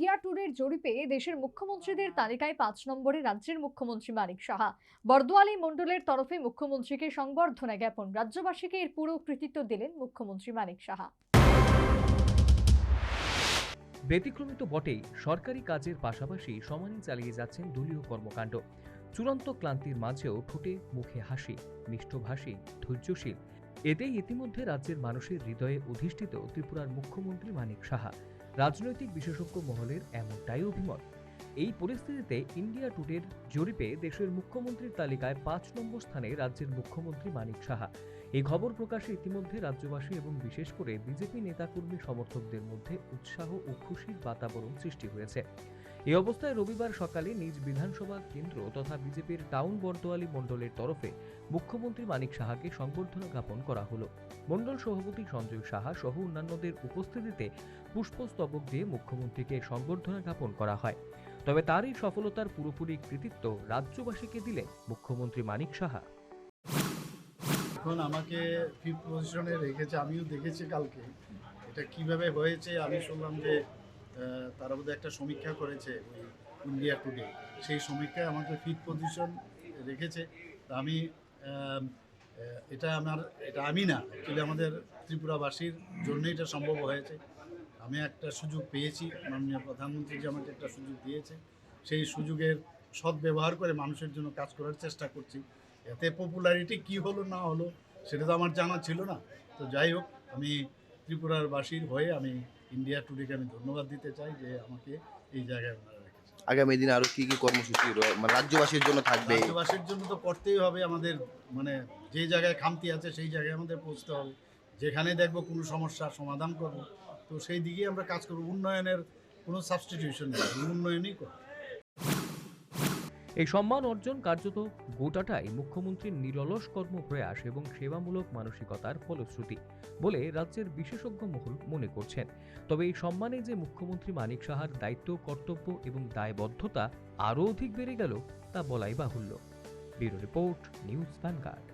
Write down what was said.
India ট্যুরের জরিপে দেশের মুখ্যমন্ত্রীদের তালিকায় ৫ নম্বরে রাজ্যের মুখ্যমন্ত্রী মানিক সাহা। বরদোয়ালি মণ্ডলের তরফে মুখ্যমন্ত্রীকে সংবর্ধনা জ্ঞাপন। রাজ্যবাসীকে এর পুরো কৃতিত্ব দিলেন মুখ্যমন্ত্রী মানিক সাহা। ব্যতিক্রমী তো বটেই, সরকারি কাজের পাশাপাশি সমানে চালিয়ে যাচ্ছেন দলীয় কর্মকাণ্ড। চূড়ান্ত ক্লান্তির মাঝেও ঠোঁটে মুখে হাসি, মিষ্টভাষী, ধৈর্যশীল। এতেই ইতিমধ্যে রাজ্যের মানুষের হৃদয়ে অধিষ্ঠিত ত্রিপুরার মুখ্যমন্ত্রী মানিক সাহা। রাজনৈতিক বিশেষজ্ঞ মহলের এমনটাই অভিমত। এই পরিস্থিতিতে ইন্ডিয়া টুডের জরিপে দেশের মুখ্যমন্ত্রীর তালিকায় ৫ নম্বর স্থানে রাজ্যের মুখ্যমন্ত্রী মানিক সাহা। এই খবর প্রকাশে ইতিমধ্যে রাজ্যবাসী এবং বিশেষ করে বিজেপি নেতাকর্মী সমর্থকদের মধ্যে উৎসাহ ও খুশির বাতাবরণ সৃষ্টি হয়েছে। এই অবস্থায় রবিবার সকালে নিজ বিধানসভা কেন্দ্র তথা বিজেপির টাউন বরদোয়ালি মণ্ডলের তরফে মুখ্যমন্ত্রী মানিক সাহাকে সংবর্ধনা জ্ঞাপন করা হলো। মণ্ডল সভাপতি সঞ্জয় সাহা সহ অন্যান্যদের উপস্থিতিতে পুষ্পস্তবক দিয়ে মুখ্যমন্ত্রীকে সংবর্ধনা জ্ঞাপন করা হয়। তবে তার এই সফলতার পুরোপুরি কৃতিত্ব রাজ্যবাসীকে দিলেন মুখ্যমন্ত্রী মানিক সাহা। এখন আমাকে ফিফথ পজিশনে রেখেছে, আমিও দেখেছি কালকে এটা কিভাবে হয়েছে। আমি শুনলাম যে তারা বোধহয় একটা সমীক্ষা করেছে ওই ইন্ডিয়া টুডে, সেই সমীক্ষায় আমাকে ফিফথ পজিশন রেখেছে। আমি এটা আমি না, অ্যাকচুয়ালি আমাদের ত্রিপুরাবাসীর জন্য এটা সম্ভব হয়েছে। আমি একটা সুযোগ পেয়েছি, মাননীয় প্রধানমন্ত্রী যে আমাকে একটা সুযোগ দিয়েছে, সেই সুযোগের সদ্ব্যবহার করে মানুষের জন্য কাজ করার চেষ্টা করছি। এতে পপুলারিটি কি হলো না হলো সেটা তো আমার জানা ছিল না। তো যাই হোক, আমি ত্রিপুরার বাসীর হয়ে আমি ইন্ডিয়া টুডেকে আমি ধন্যবাদ দিতে চাই যে আমাকে এই জায়গায় ওনারা রেখেছে। আগামী দিনে আরো কি কি কর্মসূচি রাজ্যবাসীর জন্য থাকবে? রাজ্যবাসীর জন্য তো করতেই হবে, আমাদের মানে যে জায়গায় খামতি আছে সেই জায়গায় আমাদের পৌঁছতে হবে। যেখানে দেখবো কোনো সমস্যার সমাধান করব, তো সেই দিকেই আমরা কাজ করব। উন্নয়নের কোনো সাবস্টিটিউশন নেই, উন্নয়নই করব। এই সম্মান অর্জন কার্যত গোটাটাই মুখ্যমন্ত্রীর নিরলস কর্মপ্রয়াস এবং সেবামূলক মানসিকতার ফলশ্রুতি বলে রাজ্যের বিশেষজ্ঞ মহল মনে করছেন। তবে এই সম্মানে যে মুখ্যমন্ত্রী মানিক সাহার দায়িত্ব, কর্তব্য এবং দায়বদ্ধতা আরও অধিক বেড়ে গেল তা বলাই বাহুল্য। Bureau report, news vanguard.